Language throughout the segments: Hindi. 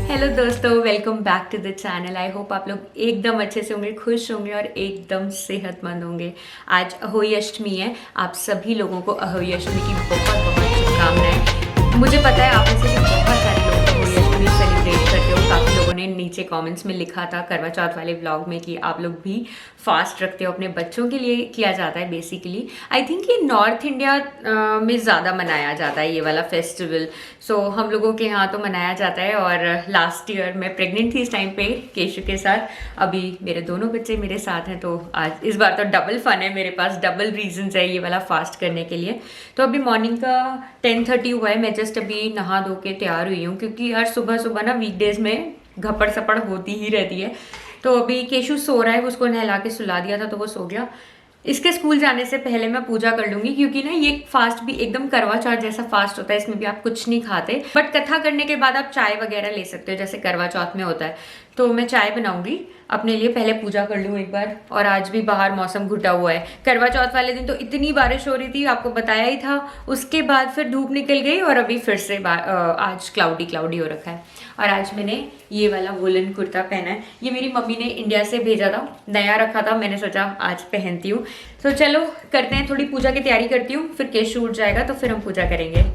हेलो दोस्तों, welcome back to the channel. I hope आप लोग एकदम अच्छे से होंगे, खुश होंगे और एकदम सेहतमंद होंगे। आज अहोई अष्टमी है। आप सभी लोगों को अहोई अष्टमी की बहुत बहुत शुभकामनाएं। मुझे पता है आप में से भी बहुत सारे लोग अहोई अष्टमी सेलिब्रेट करते हो। काफ़ी लोगों ने नीचे कमेंट्स में लिखा था करवा चौथ वाले व्लॉग में कि आप लोग भी फास्ट रखते हो। अपने बच्चों के लिए किया जाता है बेसिकली। आई थिंक ये नॉर्थ इंडिया में ज़्यादा मनाया जाता है ये वाला फेस्टिवल। सो हम लोगों के यहाँ तो मनाया जाता है। और लास्ट ईयर मैं प्रेग्नेंट थी इस टाइम पे केशु के साथ। अभी मेरे दोनों बच्चे मेरे साथ हैं, तो आज इस बार तो डबल फन है मेरे पास, डबल रीजंस है ये वाला फास्ट करने के लिए। तो अभी मॉर्निंग का 10:30 हुआ है। मैं जस्ट अभी नहा धो के तैयार हुई हूँ, क्योंकि हर सुबह सुबह ना वीकडेज में घपड़ सपड़ होती ही रहती है। तो अभी केशु सो रहा है, उसको नहला के सुला दिया था तो वो सो गया। इसके स्कूल जाने से पहले मैं पूजा कर लूंगी, क्योंकि ना ये फास्ट भी एकदम करवा चौथ जैसा फास्ट होता है। इसमें भी आप कुछ नहीं खाते, बट कथा करने के बाद आप चाय वगैरह ले सकते हो जैसे करवा चौथ में होता है। तो मैं चाय बनाऊंगी अपने लिए, पहले पूजा कर लूँ एक बार। और आज भी बाहर मौसम घुटा हुआ है। करवा चौथ वाले दिन तो इतनी बारिश हो रही थी, आपको बताया ही था। उसके बाद फिर धूप निकल गई और अभी फिर से आज क्लाउडी क्लाउडी हो रखा है। और आज मैंने ये वाला वुलन कुर्ता पहना है। ये मेरी मम्मी ने इंडिया से भेजा था, नया रखा था, मैंने सोचा आज पहनती हूँ। तो चलो करते हैं, थोड़ी पूजा की तैयारी करती हूँ, फिर केशु उठ जाएगा तो फिर हम पूजा करेंगे।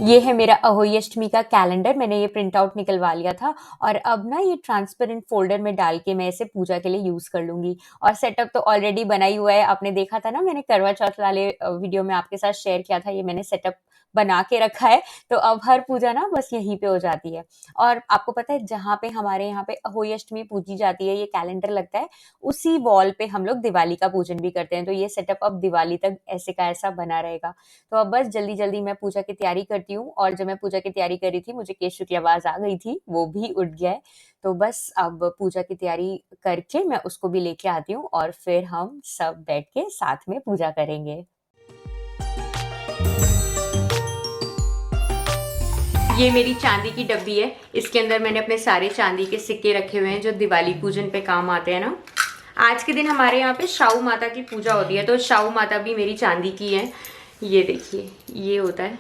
ये है मेरा अहोई अष्टमी का कैलेंडर। मैंने ये प्रिंट आउट निकलवा लिया था और अब ना ये ट्रांसपेरेंट फोल्डर में डाल के मैं इसे पूजा के लिए यूज कर लूंगी। और सेटअप तो ऑलरेडी बना ही हुआ है, आपने देखा था ना, मैंने करवा चौथ वाले वीडियो में आपके साथ शेयर किया था। ये मैंने सेटअप बना के रखा है, तो अब हर पूजा ना बस यहीं पे हो जाती है। और आपको पता है जहाँ पे हमारे यहाँ पे अहोई अष्टमी पूजी जाती है, ये कैलेंडर लगता है, उसी वॉल पे हम लोग दिवाली का पूजन भी करते हैं। तो ये सेटअप अब दिवाली तक ऐसे का ऐसा बना रहेगा। तो अब बस जल्दी जल्दी मैं पूजा की तैयारी करती हूँ। और जब मैं पूजा की तैयारी कर रही थी, मुझे केशु की आवाज आ गई थी, वो भी उठ गया है। तो बस अब पूजा की तैयारी करके मैं उसको भी लेके आती हूँ और फिर हम सब बैठ के साथ में पूजा करेंगे। ये मेरी चांदी की डब्बी है। इसके अंदर मैंने अपने सारे चांदी के सिक्के रखे हुए हैं जो दिवाली पूजन पे काम आते हैं ना। आज के दिन हमारे यहाँ पे शाहू माता की पूजा होती है, तो शाहू माता भी मेरी चांदी की है। ये देखिए, ये होता है,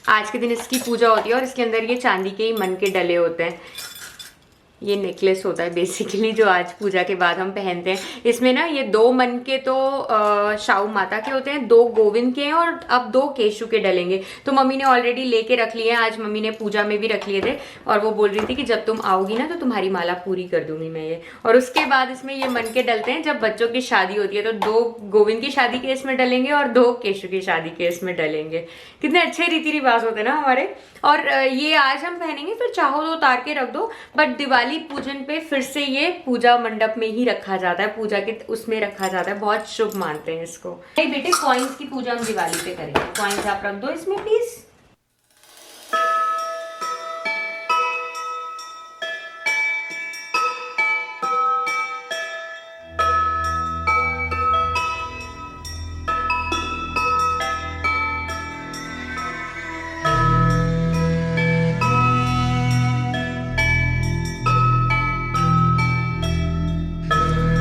आज के दिन इसकी पूजा होती है। और इसके अंदर ये चांदी के ही मन के डले होते हैं। ये नेकलेस होता है बेसिकली, जो आज पूजा के बाद हम पहनते हैं। इसमें ना ये 2 मन के तो शाहू माता के होते हैं, 2 गोविंद के हैं और अब 2 केशु के डलेंगे। तो मम्मी ने ऑलरेडी लेके रख लिए हैं, आज मम्मी ने पूजा में भी रख लिए थे। और वो बोल रही थी कि जब तुम आओगी ना तो तुम्हारी माला पूरी कर दूंगी मैं ये। और उसके बाद इसमें ये मन के डलते हैं जब बच्चों की शादी होती है, तो 2 गोविंद की शादी के इसमें डलेंगे और 2 केशु की शादी के इसमें डलेंगे। कितने अच्छे रीति रिवाज होते हैं ना हमारे। और ये आज हम पहनेंगे, फिर चाहो तो उतार के रख दो, बट दिवाली पूजन पे फिर से ये पूजा मंडप में ही रखा जाता है, पूजा के उसमें रखा जाता है। बहुत शुभ मानते हैं इसको। नहीं बेटे, कॉइन्स की पूजा हम दिवाली पे करेंगे। कॉइन्स आप रख दो इसमें प्लीज।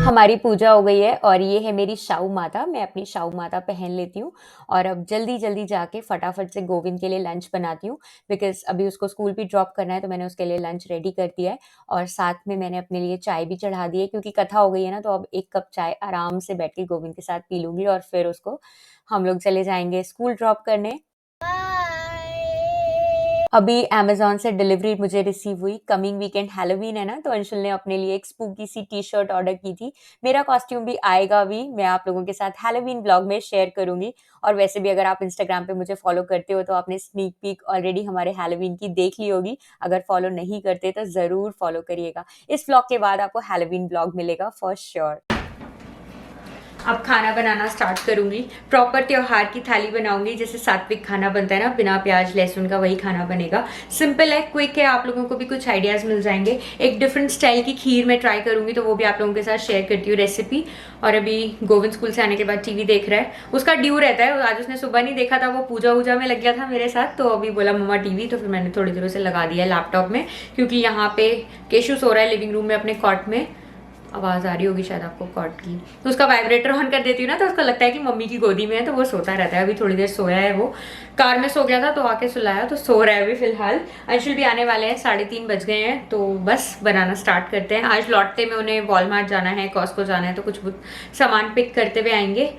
हमारी पूजा हो गई है और ये है मेरी शाहू माता। मैं अपनी शाहू माता पहन लेती हूँ और अब जल्दी जल्दी जाके फटाफट से गोविंद के लिए लंच बनाती हूँ, बिकॉज अभी उसको स्कूल भी ड्रॉप करना है। तो मैंने उसके लिए लंच रेडी कर दिया है और साथ में मैंने अपने लिए चाय भी चढ़ा दी है, क्योंकि कथा हो गई है ना। तो अब 1 कप चाय आराम से बैठ के गोविंद के साथ पी लूंगी और फिर उसको हम लोग चले जाएंगे स्कूल ड्रॉप करने। अभी अमेज़न से डिलीवरी मुझे रिसीव हुई। कमिंग वीकेंड हैलोवीन है ना, तो अंशुल ने अपने लिए एक स्पूकी सी टी-शर्ट ऑर्डर की थी। मेरा कॉस्ट्यूम भी आएगा भी, मैं आप लोगों के साथ हैलोवीन व्लॉग में शेयर करूंगी। और वैसे भी अगर आप इंस्टाग्राम पे मुझे फॉलो करते हो तो आपने स्नीक पीक ऑलरेडी हमारे हैलोवीन की देख ली होगी। अगर फॉलो नहीं करते तो जरूर फॉलो करिएगा। इस व्लॉग के बाद आपको हैलोवीन व्लॉग मिलेगा फॉर श्योर। अब खाना बनाना स्टार्ट करूंगी। प्रॉपर त्योहार की थाली बनाऊंगी, जैसे सात्विक खाना बनता है ना, बिना प्याज लहसुन का, वही खाना बनेगा। सिंपल है, क्विक है, आप लोगों को भी कुछ आइडियाज मिल जाएंगे। एक डिफरेंट स्टाइल की खीर मैं ट्राई करूंगी, तो वो भी आप लोगों के साथ शेयर करती हूँ रेसिपी। और अभी गोविंद स्कूल से आने के बाद टीवी देख रहा है, उसका ड्यू रहता है। आज उसने सुबह नहीं देखा था, वो पूजा वूजा में लग गया था मेरे साथ। तो अभी बोला मम्मा टीवी, तो फिर मैंने थोड़ी देर से लगा दिया लैपटॉप में, क्योंकि यहाँ पे केशु सो रहा है लिविंग रूम में अपने कॉट में। आवाज़ आ रही होगी शायद आपको कॉट की। तो उसका वाइब्रेटर ऑन कर देती हूँ ना, तो उसको लगता है कि मम्मी की गोदी में है, तो वो सोता रहता है। अभी थोड़ी देर सोया है, वो कार में सो गया था तो आके सुलाया, तो सो रहा है अभी फिलहाल। अंशुल भी आने वाले हैं, 3:30 बज गए हैं, तो बस बनाना स्टार्ट करते हैं। आज लौटते में उन्हें वॉलमार्ट जाना है, कॉस्को जाना है, तो कुछ सामान पिक करते हुए आएंगे।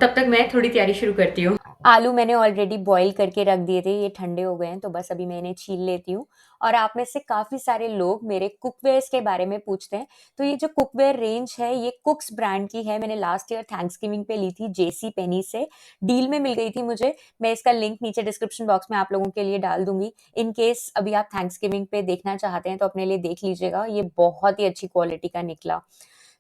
तब तक मैं थोड़ी तैयारी शुरू करती हूँ। आलू मैंने ऑलरेडी बॉईल करके रख दिए थे, ये ठंडे हो गए हैं, तो बस अभी मैं इन्हें छील लेती हूँ। और आप में से काफ़ी सारे लोग मेरे कुकवेयर्स के बारे में पूछते हैं, तो ये जो कुकवेयर रेंज है ये कुक्स ब्रांड की है। मैंने लास्ट ईयर थैंक्सगिविंग पे ली थी जेसी पेनी से, डील में मिल गई थी मुझे। मैं इसका लिंक नीचे डिस्क्रिप्शन बॉक्स में आप लोगों के लिए डाल दूंगी। इन केस अभी आप थैंक्सगिविंग पे देखना चाहते हैं तो अपने लिए देख लीजिएगा, ये बहुत ही अच्छी क्वालिटी का निकला।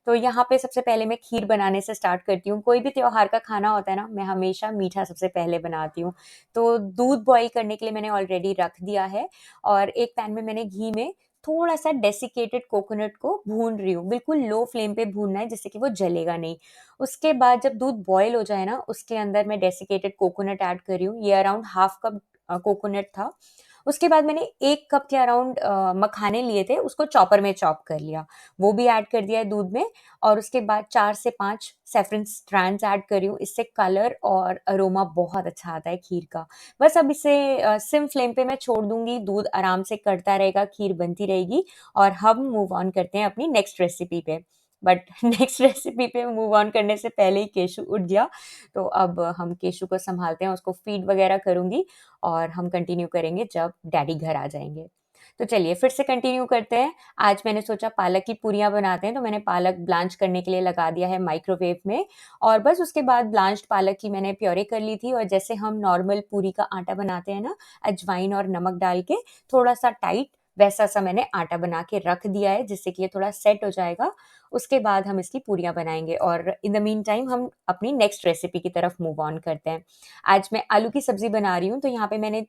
तो यहाँ पे सबसे पहले मैं खीर बनाने से स्टार्ट करती हूँ। कोई भी त्योहार का खाना होता है ना, मैं हमेशा मीठा सबसे पहले बनाती हूँ। तो दूध बॉईल करने के लिए मैंने ऑलरेडी रख दिया है, और एक पैन में मैंने घी में थोड़ा सा डेसिकेटेड कोकोनट को भून रही हूँ। बिल्कुल लो फ्लेम पे भूनना है, जिससे कि वो जलेगा नहीं। उसके बाद जब दूध बॉईल हो जाए ना, उसके अंदर मैं डेसिकेटेड कोकोनट ऐड कर रही हूँ। ये अराउंड हाफ कप कोकोनट था। उसके बाद मैंने 1 कप के अराउंड मखाने लिए थे, उसको चॉपर में चॉप कर लिया, वो भी ऐड कर दिया है दूध में। और उसके बाद 4 से 5 सैफरन स्ट्रैंड्स ऐड कर रही हूँ। इससे कलर और अरोमा बहुत अच्छा आता है खीर का। बस अब इसे सिम फ्लेम पे मैं छोड़ दूंगी, दूध आराम से कड़ता रहेगा, खीर बनती रहेगी। और हम मूव ऑन करते हैं अपनी नेक्स्ट रेसिपी पे। बट नेक्स्ट रेसिपी पे मूव ऑन करने से पहले ही केशु उठ गया, तो अब हम केशु को संभालते हैं, उसको फीड वगैरह करूंगी, और हम कंटिन्यू करेंगे जब डैडी घर आ जाएंगे। तो चलिए फिर से कंटिन्यू करते हैं। आज मैंने सोचा पालक की पूरियां बनाते हैं, तो मैंने पालक ब्लांच करने के लिए लगा दिया है माइक्रोवेव में। और बस उसके बाद ब्लांच्ड पालक की मैंने प्योरे कर ली थी, और जैसे हम नॉर्मल पूरी का आटा बनाते हैं ना, अजवाइन और नमक डाल के थोड़ा सा टाइट, वैसा सा मैंने आटा बना के रख दिया है, जिससे कि ये थोड़ा सेट हो जाएगा। उसके बाद हम इसकी पूरियां बनाएंगे, और इन द मीन टाइम हम अपनी नेक्स्ट रेसिपी की तरफ मूव ऑन करते हैं। आज मैं आलू की सब्जी बना रही हूँ, तो यहाँ पे मैंने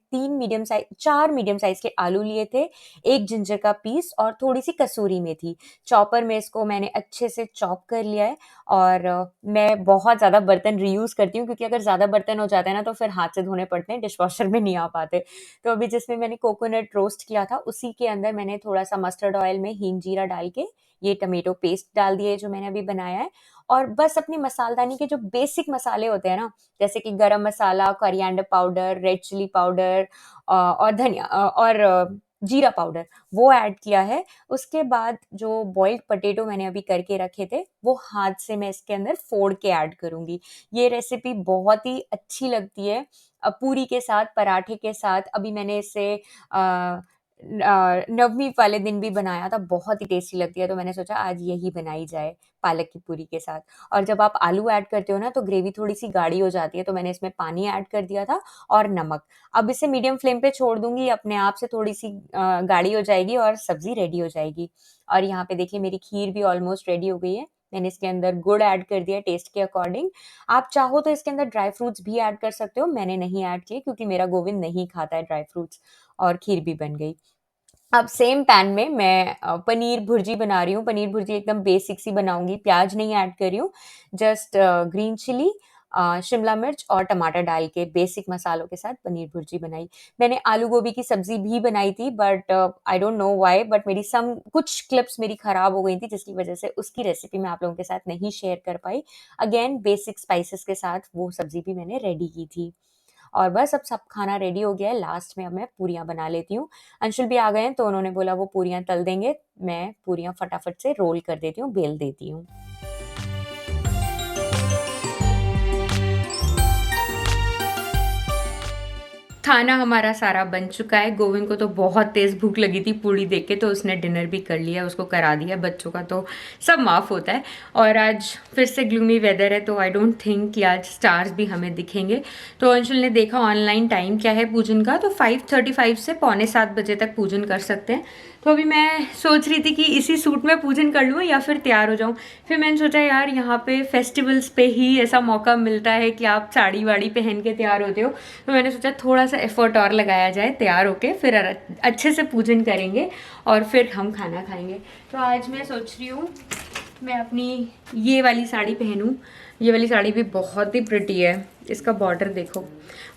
4 मीडियम साइज के आलू लिए थे, 1 जिंजर का पीस और थोड़ी सी कसूरी मेथी। चॉपर में इसको मैंने अच्छे से चॉप कर लिया है। और मैं बहुत ज़्यादा बर्तन रीयूज़ करती हूँ, क्योंकि अगर ज़्यादा बर्तन हो जाते हैं ना, तो फिर हाथ से धोने पड़ते हैं, डिशवॉशर में नहीं आ पाते। तो अभी जिसमें मैंने कोकोनट रोस्ट किया था, उसी के अंदर मैंने थोड़ा सा मस्टर्ड ऑयल में हींग जीरा डाल के ये टमेटो पेस्ट डाल दिए जो मैंने अभी बनाया है। और बस अपनी मसालदानी के जो बेसिक मसाले होते हैं ना, जैसे कि garam masala, coriander powder, red chilli powder और धनिया और जीरा पाउडर, वो ऐड किया है। उसके बाद जो बॉइल्ड पोटैटो मैंने अभी करके रखे थे, वो हाथ से मैं इसके अंदर फोड़ के ऐड करूंगी। ये रेसिपी बहुत ही अच्छी लगती है पूरी के साथ, पराठे के साथ। अभी मैंने इसे नवमी वाले दिन भी बनाया था, बहुत ही टेस्टी लगती है, तो मैंने सोचा आज यही बनाई जाए पालक की पूरी के साथ। और जब आप आलू ऐड करते हो ना, तो ग्रेवी थोड़ी सी गाढ़ी हो जाती है, तो मैंने इसमें पानी ऐड कर दिया था और नमक। अब इसे मीडियम फ्लेम पे छोड़ दूंगी, अपने आप से थोड़ी सी गाढ़ी हो जाएगी और सब्जी रेडी हो जाएगी। और यहाँ पे देखिए मेरी खीर भी ऑलमोस्ट रेडी हो गई है। मैंने इसके अंदर गुड़ ऐड कर दिया टेस्ट के अकॉर्डिंग। आप चाहो तो इसके अंदर ड्राई फ्रूट्स भी ऐड कर सकते हो, मैंने नहीं ऐड किए क्योंकि मेरा गोविंद नहीं खाता है ड्राई फ्रूट्स। और खीर भी बन गई। अब सेम पैन में मैं पनीर भुर्जी बना रही हूँ। पनीर भुर्जी एकदम बेसिक सी बनाऊंगी, प्याज नहीं ऐड कर रही हूँ। जस्ट ग्रीन चिली, शिमला मिर्च और टमाटर डाल के बेसिक मसालों के साथ पनीर भुर्जी बनाई। मैंने आलू गोभी की सब्जी भी बनाई थी, but I don't know why, but मेरी कुछ क्लिप्स मेरी खराब हो गई थी, जिसकी वजह से उसकी रेसिपी मैं आप लोगों के साथ नहीं शेयर कर पाई। अगेन बेसिक स्पाइसेस के साथ वो सब्जी भी मैंने रेडी की थी। और बस अब सब खाना रेडी हो गया है। लास्ट में अब मैं पूरियां बना लेती हूँ। अंशुल भी आ गए हैं, तो उन्होंने बोला वो पूरियां तल देंगे, मैं पूरियां फटाफट से रोल कर देती हूँ, बेल देती हूँ। खाना हमारा सारा बन चुका है। गोविंद को तो बहुत तेज़ भूख लगी थी पूड़ी देख के, तो उसने डिनर भी कर लिया, उसको करा दिया। बच्चों का तो सब माफ़ होता है। और आज फिर से ग्लूमी वेदर है, तो आई डोंट थिंक कि आज स्टार्स भी हमें दिखेंगे। तो अंशुल ने देखा ऑनलाइन टाइम क्या है पूजन का, तो 5:35 से 6:45 बजे तक पूजन कर सकते हैं। तो अभी मैं सोच रही थी कि इसी सूट में पूजन कर लूँ या फिर तैयार हो जाऊँ। फिर मैंने सोचा यार यहाँ पे फेस्टिवल्स पे ही ऐसा मौका मिलता है कि आप साड़ी वाड़ी पहन के तैयार होते हो, तो मैंने सोचा थोड़ा सा एफर्ट और लगाया जाए, तैयार होके फिर अच्छे से पूजन करेंगे और फिर हम खाना खाएंगे। तो आज मैं सोच रही हूँ मैं अपनी ये वाली साड़ी पहनूँ। ये वाली साड़ी भी बहुत ही प्रिटी है। इसका बॉर्डर देखो।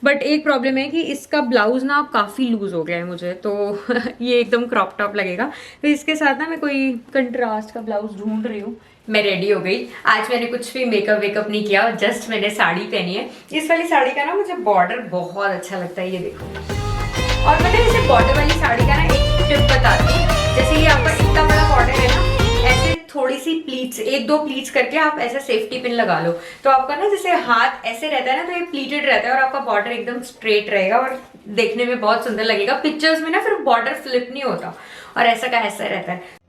बट एक प्रॉब्लम है कि इसका ब्लाउज़ ना काफ़ी लूज़ हो गया है मुझे, तो ये एकदम क्रॉप टॉप लगेगा। तो इसके साथ ना मैं कोई कंट्रास्ट का ब्लाउज़ ढूंढ रही हूँ। मैं रेडी हो गई। आज मैंने कुछ भी मेकअप वेकअप नहीं किया, जस्ट मैंने साड़ी पहनी है। इस वाली साड़ी का ना मुझे बॉर्डर बहुत अच्छा लगता है, ये देखो। और पता है इसे बॉर्डर वाली साड़ी का ना एक टिप बताती हूँ। जैसे ये आपका इतना बड़ा बॉर्डर है ना, ऐसे थोड़ी सी प्लीट्स, एक दो प्लीट्स करके आप ऐसे सेफ्टी पिन लगा लो, तो आपका ना जैसे हाथ ऐसे रहता है ना, तो ये प्लीटेड रहता है और आपका बॉर्डर एकदम स्ट्रेट रहेगा और देखने में बहुत सुंदर लगेगा। पिक्चर्स में ना फिर बॉर्डर फ्लिप नहीं होता और ऐसा का ऐसा रहता है।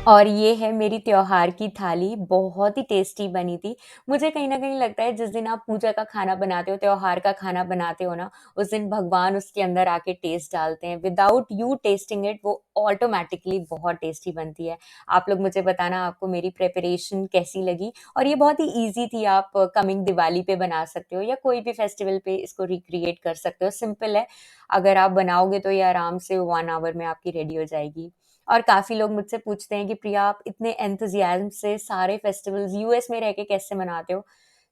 और ये है मेरी त्योहार की थाली, बहुत ही टेस्टी बनी थी। मुझे कहीं न कहीं लगता है जिस दिन आप पूजा का खाना बनाते हो, त्योहार का खाना बनाते हो ना, उस दिन भगवान उसके अंदर आके टेस्ट डालते हैं। विदाउट यू टेस्टिंग इट वो ऑटोमैटिकली बहुत टेस्टी बनती है। आप लोग मुझे बताना आपको मेरी प्रिपरेशन कैसी लगी, और ये बहुत ही ईज़ी थी। आप कमिंग दिवाली पे बना सकते हो या कोई भी फेस्टिवल पे इसको रिक्रिएट कर सकते हो। सिंपल है, अगर आप बनाओगे तो ये आराम से 1 आवर में आपकी रेडी हो जाएगी। और काफ़ी लोग मुझसे पूछते हैं कि प्रिया आप इतने एंथुसियाज़्म से सारे फेस्टिवल्स यूएस में रह के कैसे मनाते हो?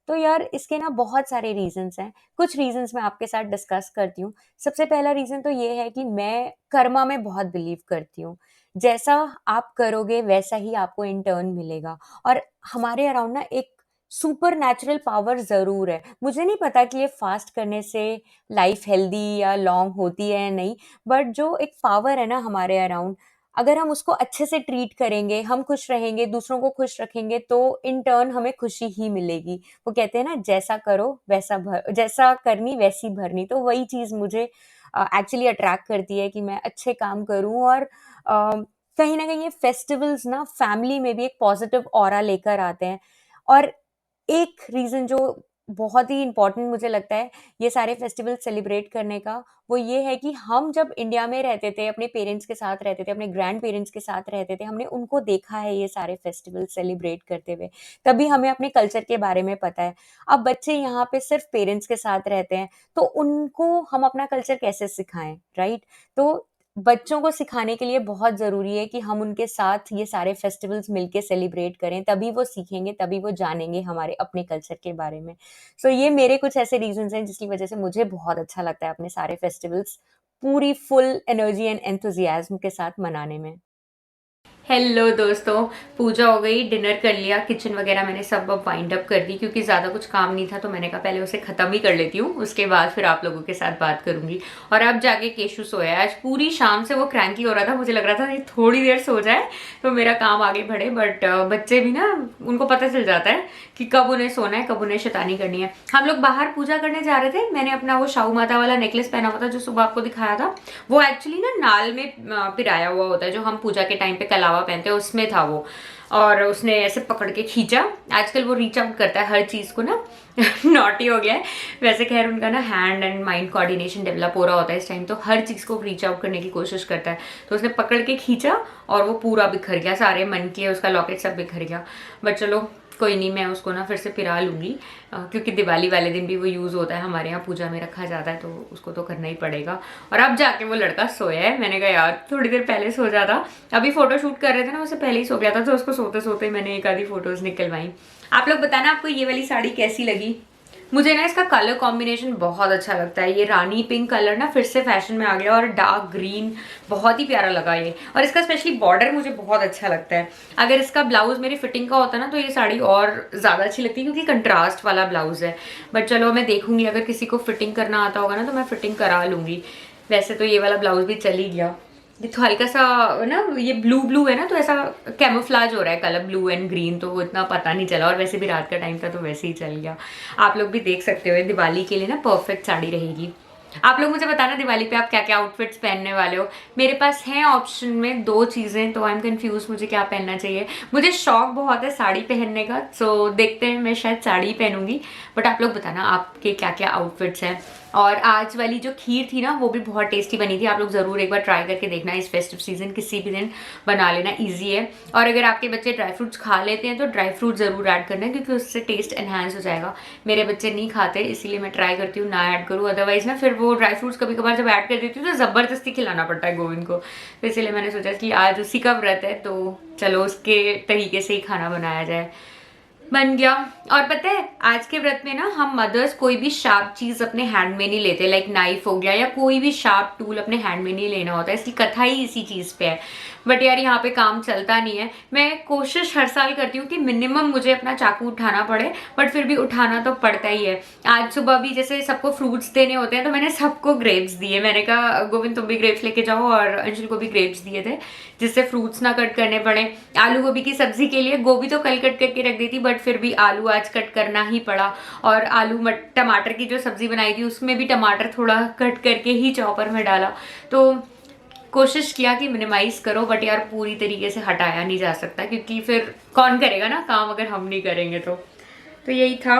तो यार इसके ना बहुत सारे रीज़न्स हैं। कुछ रीज़न्स मैं आपके साथ डिस्कस करती हूँ। सबसे पहला रीज़न तो ये है कि मैं कर्मा में बहुत बिलीव करती हूँ। जैसा आप करोगे वैसा ही आपको इन टर्न मिलेगा, और हमारे अराउंड ना एक सुपर नेचुरल पावर ज़रूर है। मुझे नहीं पता कि ये फास्ट करने से लाइफ़ हेल्दी या लॉन्ग होती है या नहीं, बट जो एक पावर है ना हमारे अराउंड, अगर हम उसको अच्छे से ट्रीट करेंगे, हम खुश रहेंगे, दूसरों को खुश रखेंगे, तो इन टर्न हमें खुशी ही मिलेगी। वो कहते हैं ना, जैसा करो वैसा जैसा करनी वैसी भरनी। तो वही चीज़ मुझे एक्चुअली अट्रैक्ट करती है कि मैं अच्छे काम करूँ, और कहीं न कहीं ये फेस्टिवल्स ना फैमिली में भी एक पॉजिटिव ऑरा लेकर आते हैं। और एक रीज़न जो बहुत ही इम्पोर्टेंट मुझे लगता है ये सारे फेस्टिवल सेलिब्रेट करने का, वो ये है कि हम जब इंडिया में रहते थे, अपने पेरेंट्स के साथ रहते थे, अपने ग्रैंड पेरेंट्स के साथ रहते थे, हमने उनको देखा है ये सारे फेस्टिवल सेलिब्रेट करते हुए, तभी हमें अपने कल्चर के बारे में पता है। अब बच्चे यहाँ पे सिर्फ पेरेंट्स के साथ रहते हैं, तो उनको हम अपना कल्चर कैसे सिखाएँ, राइट? तो बच्चों को सिखाने के लिए बहुत ज़रूरी है कि हम उनके साथ ये सारे फेस्टिवल्स मिलके सेलिब्रेट करें, तभी वो सीखेंगे, तभी वो जानेंगे हमारे अपने कल्चर के बारे में। सो ये मेरे कुछ ऐसे रीज़न्स हैं जिसकी वज़ह से मुझे बहुत अच्छा लगता है अपने सारे फेस्टिवल्स पूरी फुल एनर्जी एंड एंथुसियाज़्म के साथ मनाने में। हेलो दोस्तों, पूजा हो गई, डिनर कर लिया, किचन वगैरह मैंने सब अब वाइंड अप कर दी क्योंकि ज़्यादा कुछ काम नहीं था, तो मैंने कहा पहले उसे ख़त्म ही कर लेती हूँ, उसके बाद फिर आप लोगों के साथ बात करूंगी। और अब जाके केशु सोया है। आज पूरी शाम से वो क्रैंकी हो रहा था, मुझे लग रहा था ये थोड़ी देर सो जाए तो मेरा काम आगे बढ़े, बट बच्चे भी ना, उनको पता चल जाता है कि कब उन्हें सोना है, कब उन्हें शैतानी करनी है। हम लोग बाहर पूजा करने जा रहे थे, मैंने अपना वो शाहू माता वाला नेकलेस पहना हुआ था जो सुबह आपको दिखाया था, वो एक्चुअली ना नाल में पिराया हुआ होता है, जो हम पूजा के टाइम पे कलावा पहनते हैं, उसमें था वो। और उसने ऐसे पकड़ के खींचा। आजकल वो रीच आउट करता है हर चीज़ को ना नॉटी हो गया है वैसे। खैर उनका ना hand and mind coordination develop हो रहा होता है इस टाइम, तो हर चीज़ को रीच आउट करने की कोशिश करता है। तो उसने पकड़ के खींचा और वो पूरा बिखर गया, सारे मन के उसका लॉकेट सब बिखर गया। बट चलो कोई नहीं, मैं उसको ना फिर से पिरा लूँगी, क्योंकि दिवाली वाले दिन भी वो यूज़ होता है, हमारे यहाँ पूजा में रखा जाता है, तो उसको तो करना ही पड़ेगा। और अब जाके वो लड़का सोया है। मैंने कहा यार थोड़ी देर पहले सो जाता, अभी फोटो शूट कर रहे थे ना, उससे पहले ही सो गया था, तो उसको सोते सोते मैंने एक आधी फोटोज़ निकलवाई। आप लोग बताना आपको ये वाली साड़ी कैसी लगी। मुझे ना इसका कलर कॉम्बिनेशन बहुत अच्छा लगता है। ये रानी पिंक कलर ना फिर से फैशन में आ गया, और डार्क ग्रीन बहुत ही प्यारा लगा ये। और इसका स्पेशली बॉर्डर मुझे बहुत अच्छा लगता है। अगर इसका ब्लाउज मेरी फिटिंग का होता ना तो ये साड़ी और ज़्यादा अच्छी लगती, क्योंकि कंट्रास्ट वाला ब्लाउज है। बट चलो मैं देखूंगी, अगर किसी को फिटिंग करना आता होगा ना तो मैं फिटिंग करा लूँगी। वैसे तो ये वाला ब्लाउज भी चल ही गया। ये तो हल्का सा ना, ये ब्लू ब्लू है ना, तो ऐसा कैमोफ्लाज हो रहा है कलर ब्लू एंड ग्रीन, तो वो इतना पता नहीं चला। और वैसे भी रात का टाइम था तो वैसे ही चल गया। आप लोग भी देख सकते हो, दिवाली के लिए ना परफेक्ट साड़ी रहेगी। आप लोग मुझे बताना दिवाली पे आप क्या क्या आउटफिट्स पहनने वाले हो। मेरे पास हैं ऑप्शन में 2 चीज़ें, तो आई एम कंफ्यूज मुझे क्या पहनना चाहिए। मुझे शौक बहुत है साड़ी पहनने का, सो देखते हैं, मैं शायद साड़ी पहनूंगी। बट आप लोग बताना आपके क्या क्या आउटफिट्स हैं। और आज वाली जो खीर थी ना वो भी बहुत टेस्टी बनी थी। आप लोग ज़रूर एक बार ट्राई करके देखना। इस फेस्टिव सीजन किसी भी दिन बना लेना, इजी है। और अगर आपके बच्चे ड्राई फ्रूट्स खा लेते हैं तो ड्राई फ्रूट ज़रूर ऐड करना, क्योंकि उससे टेस्ट एनहांस हो जाएगा। मेरे बच्चे नहीं खाते, इसीलिए मैं ट्राई करती हूँ ना ऐड करूँ, अदरवाइज ना फिर वो ड्राई फ्रूट्स कभी कभार जब ऐड कर देती हूँ तो ज़बरदस्ती खिलाना पड़ता है गोविंद को। तो इसीलिए मैंने सोचा कि आज उसी का व्रत है, तो चलो उसके तरीके से ही खाना बनाया जाए। बन गया। और पता है आज के व्रत में ना हम मदर्स कोई भी शार्प चीज अपने हैंड में नहीं लेते, लाइक नाइफ हो गया या कोई भी शार्प टूल अपने हैंड में नहीं लेना होता है। इसकी कथा ही इसी चीज पे है। बट यार यहाँ पे काम चलता नहीं है। मैं कोशिश हर साल करती हूँ कि मिनिमम मुझे अपना चाकू उठाना पड़े, बट फिर भी उठाना तो पड़ता ही है। आज सुबह भी जैसे सबको फ्रूट्स देने होते हैं तो मैंने सबको ग्रेप्स दिए। मैंने कहा गोविंद तुम भी ग्रेप्स लेके जाओ, और अंशुल को भी ग्रेप्स दिए थे जिससे फ्रूट्स ना कट करने पड़े। आलू गोभी की सब्जी के लिए गोभी तो कल कट करके रख दी थी, बट फिर भी आलू आज कट करना ही पड़ा। और आलू टमाटर की जो सब्जी बनाई थी उसमें भी टमाटर थोड़ा कट करके ही चॉपर में डाला। तो कोशिश किया कि मिनिमाइज करो, बट यार पूरी तरीके से हटाया नहीं जा सकता, क्योंकि फिर कौन करेगा ना काम अगर हम नहीं करेंगे तो यही था।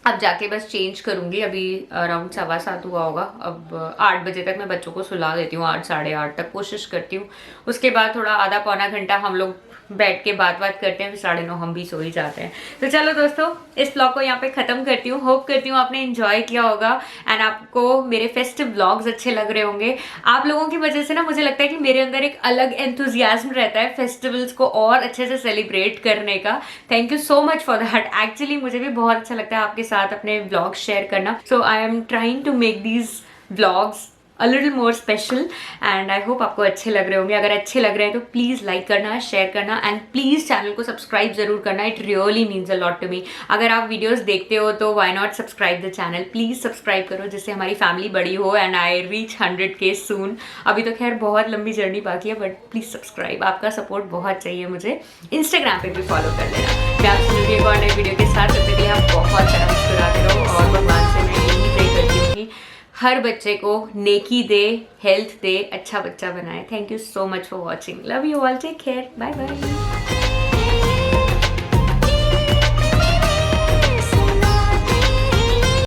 अब जाके बस चेंज करूंगी। अभी अराउंड 7:15 हुआ होगा। अब 8 बजे तक मैं बच्चों को सुला देती हूँ, 8 साढ़े 8 तक कोशिश करती हूँ। उसके बाद थोड़ा आधा पौना घंटा हम लोग बैठ के बात करते हैं, फिर 9:30 हम भी सो ही जाते हैं। तो चलो दोस्तों, इस ब्लॉग को यहाँ पे खत्म करती हूँ। होप करती हूँ आपने एंजॉय किया होगा एंड आपको मेरे फेस्टिव ब्लॉग्स अच्छे लग रहे होंगे। आप लोगों की वजह से ना मुझे लगता है कि मेरे अंदर एक अलग एंथुजियाज्म रहता है फेस्टिवल्स को और अच्छे से सेलिब्रेट करने का। Thank you so much for that. Actually मुझे भी बहुत अच्छा लगता है आपके साथ अपने ब्लॉग शेयर करना। So I am trying to make these blogs a little more special and I hope आपको अच्छे लग रहे होंगे। अगर अच्छे लग रहे हैं तो प्लीज़ लाइक करना, शेयर करना एंड प्लीज़ चैनल को सब्सक्राइब जरूर करना। It really means a lot to me. अगर आप वीडियोस देखते हो तो why not subscribe the channel. Please subscribe करो जिससे हमारी फैमिली बड़ी हो एंड आई रीच 100K सून। अभी तो खैर बहुत लंबी जर्नी बाकी है, बट प्लीज़ सब्सक्राइब। आपका सपोर्ट बहुत चाहिए मुझे। इंस्टाग्राम पे भी फॉलो कर लेना। मैं आपसे मिलूंगी एक और नए वीडियो के साथ। तब तक के लिए आप बहुत सारा मुस्कुराते रहो और भगवान से मैं यही प्रे करती हूँ कि हर बच्चे को नेकी दे, हेल्थ दे, अच्छा बच्चा बनाए। Thank you so much for watching. Love you all, take care, bye bye.